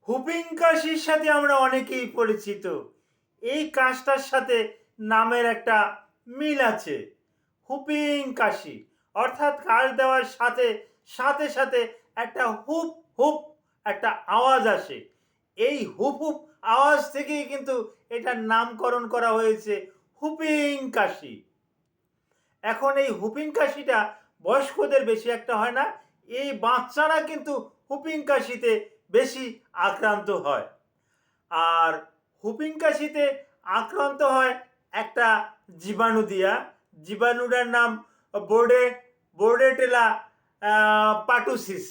Whooping কাশির সাথে আমরা অনেকেই পরিচিত। এই কাশটার সাথে নামের একটা মিল আছে। হুপিং কাশি অর্থাৎ কাশ দেওয়ার সাথে সাথে সাথে একটা হুপ হুপ একটা আওয়াজ আসে। এই হুপ হুপ আওয়াজ থেকেই কিন্তু এটার নামকরণ করা হয়েছে হুপিং কাশি। এখন এই হুপিং কাশিটা বয়স্কদের বেশি একটা হয় না, এই বাচ্চারা কিন্তু হুপিং কাশিতে বেশি আক্রান্ত হয়। আর হুপিং কাশিতে আক্রান্ত হয় একটা জীবাণু দিয়া। জীবাণুটার নাম বোর্ডে বোর্ডেটেলা পাটুসিস।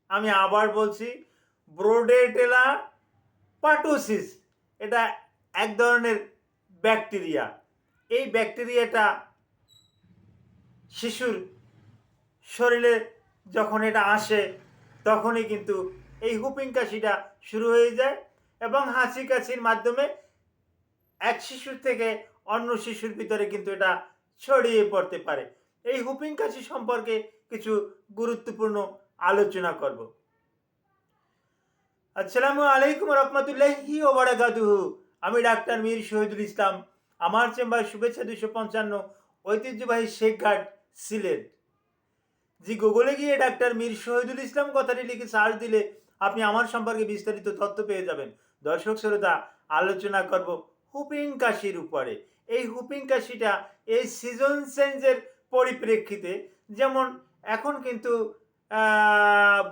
আমি আবার বলছি, ব্রোডেটেলা পাটুসিস। এটা এক ধরনের ব্যাকটেরিয়া। এই ব্যাকটেরিয়াটা শিশুর শরীরে যখন এটা আসে তখনই কিন্তু এই হুপিং কাশিটা শুরু হয়ে যায় এবং হাঁচি কাশির মাধ্যমে এক শিশুর থেকে অন্য শিশুর ভিতরে কিন্তু এটা ছড়িয়ে পড়তে পারে। এই হুপিং কাশি সম্পর্কে কিছু গুরুত্বপূর্ণ আলোচনা করব। আসসালামু আলাইকুম রহমতুল্লাহি ও বারাকাতুহু। আমি ডাক্তার মীর শহীদুল ইসলাম। আমার চেম্বার শুভেচ্ছা 255, ঐতিহ্যবাহী শেখঘাট, সিলেট। জি, গুগলে গিয়ে ডাক্তার মীর শহীদুল ইসলাম কথাটি লিখে সার্চ দিলে আপনি আমার সম্পর্কে বিস্তারিত তথ্য পেয়ে যাবেন। দর্শক শ্রোতা, আলোচনা করব হুপিং কাশির উপরে। এই হুপিং কাশিটা এই সিজন চেঞ্জের পরিপ্রেক্ষিতে, যেমন এখন কিন্তু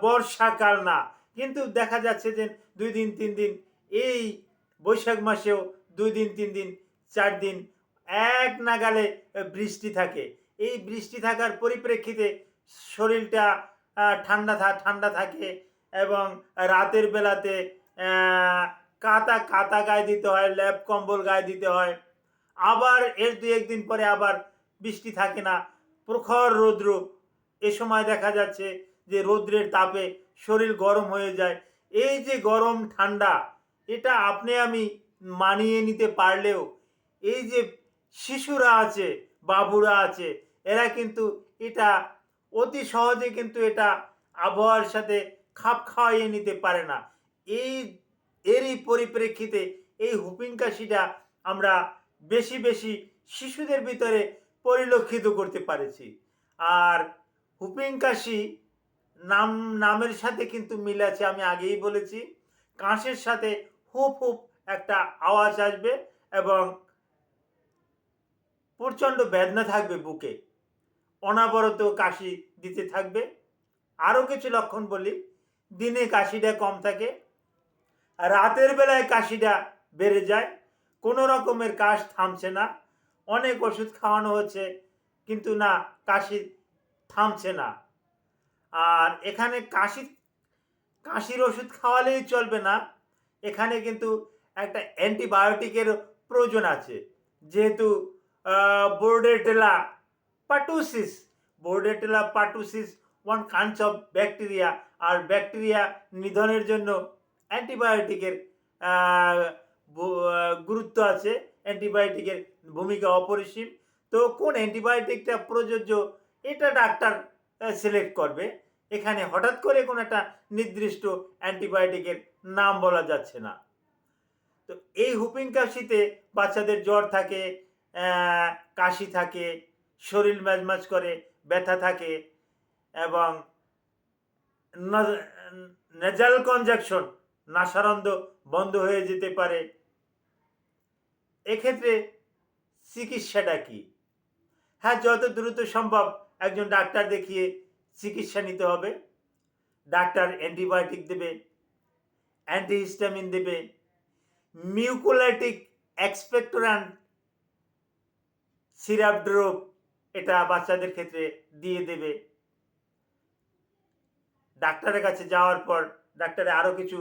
বর্ষাকাল না, কিন্তু দেখা যাচ্ছে যে 2 দিন 3 দিন এই বৈশাখ মাসেও 2 দিন 3 দিন 4 দিন এক নাগালে বৃষ্টি থাকে। এই বৃষ্টি থাকার পরিপ্রেক্ষিতে শরীরটা ঠান্ডা ঠান্ডা থাকে এবং রাতের বেলাতে কাঁথা কাঁথা গায়ে দিতে হয়, ল্যাপ কম্বল গায়ে দিতে হয়। আবার এর 2-1 দিন পরে আবার বৃষ্টি থাকে না, প্রখর রৌদ্র। এ সময় দেখা যাচ্ছে যে রৌদ্রের তাপে শরীর গরম হয়ে যায়। এই যে গরম ঠান্ডা, এটা আপনি আমি মানিয়ে নিতে পারলেও এই যে শিশুরা আছে, বাবুরা আছে, এরা কিন্তু এটা অতি সহজে কিন্তু এটা আবহাওয়ার সাথে খাপ খাইয়ে নিতে পারে না। এই এরই পরিপ্রেক্ষিতে এই হুপিং কাশিটা আমরা বেশি বেশি শিশুদের ভিতরে পরিলক্ষিত করতে পারেছি। আর হুপিং কাশি নামের সাথে কিন্তু মিল আছে, আমি আগেই বলেছি। কাশের সাথে হুপ হুপ একটা আওয়াজ আসবে এবং প্রচণ্ড বেদনা থাকবে বুকে, অনাবরত কাশি দিতে থাকবে। আরও কিছু লক্ষণ বলি, দিনে কাশিটা কম থাকে, রাতের বেলায় কাশিটা বেড়ে যায়, কোনো রকমের কাশ থামছে না, অনেক ওষুধ খাওয়ানো হচ্ছে কিন্তু না, কাশি থামছে না। আর এখানে কাশির ওষুধ খাওয়ালেই চলবে না, এখানে কিন্তু একটা অ্যান্টিবায়োটিকের প্রয়োজন আছে। যেহেতু Bordetella pertussis Bordetella pertussis one kinds of bacteria, আর ব্যাকটেরিয়া নিধনের জন্য অ্যান্টিবায়োটিকের গুরুত্ব আছে, অ্যান্টিবায়োটিকের ভূমিকা অপরিসীম। তো কোন অ্যান্টিবায়োটিকটা প্রযোজ্য এটা ডাক্তার সিলেক্ট করবে। এখানে হঠাৎ করে কোনো একটা নির্দিষ্ট অ্যান্টিবায়োটিকের নাম বলা যাচ্ছে না। তো এই হুপিং কাশিতে বাচ্চাদের জ্বর থাকে, কাশি থাকে, শরীর ম্যাজম্যাজ করে, ব্যথা থাকে এবং নেজাল কনজাকশন, নাসারন্ধ বন্ধ হয়ে যেতে পারে। এক্ষেত্রে চিকিৎসাটা কি? হ্যাঁ, যত দ্রুত সম্ভব একজন ডাক্তার দেখিয়ে চিকিৎসা নিতে হবে। ডাক্তার অ্যান্টিবায়োটিক দেবে, অ্যান্টিহিস্টামিন দেবে, মিউকোলাইটিক এক্সপেক্টোরেন্ট সিরাপ ড্রপ এটা বাচ্চাদের ক্ষেত্রে দিয়ে দেবে। ডাক্তারের কাছে যাওয়ার পর ডাক্তারে আরও কিছু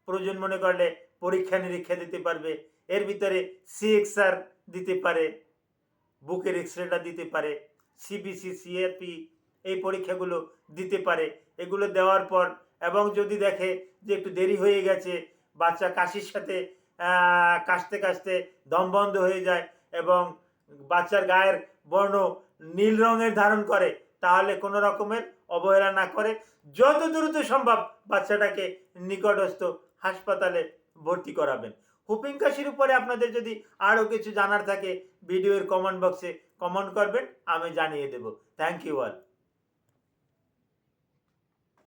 প্রয়োজন মনে করলে পরীক্ষা নিরীক্ষা দিতে পারবে। এর ভিতরে সিএক্সআর দিতে পারে, বুকের এক্সরেটা দিতে পারে, সিবিসি সিআরপি এই পরীক্ষাগুলো দিতে পারে। এগুলো দেওয়ার পর এবং যদি দেখে যে একটু দেরি হয়ে গেছে, বাচ্চা কাশির সাথে কাশতে কাশতে দম বন্ধ হয়ে যায় এবং বাচ্চার গায়ের বর্ণ নীল রঙের ধারণ করে, তাহলে কোনো রকমের অবহেলা না করে যত দ্রুত সম্ভব বাচ্চাটাকে নিকটস্থ হাসপাতালে ভর্তি করাবেন। হুপিং কাশির উপরে আপনাদের যদি আরও কিছু জানার থাকে ভিডিওর কমেন্ট বক্সে কমেন্ট করবেন, আমি জানিয়ে দেব। Thank you all.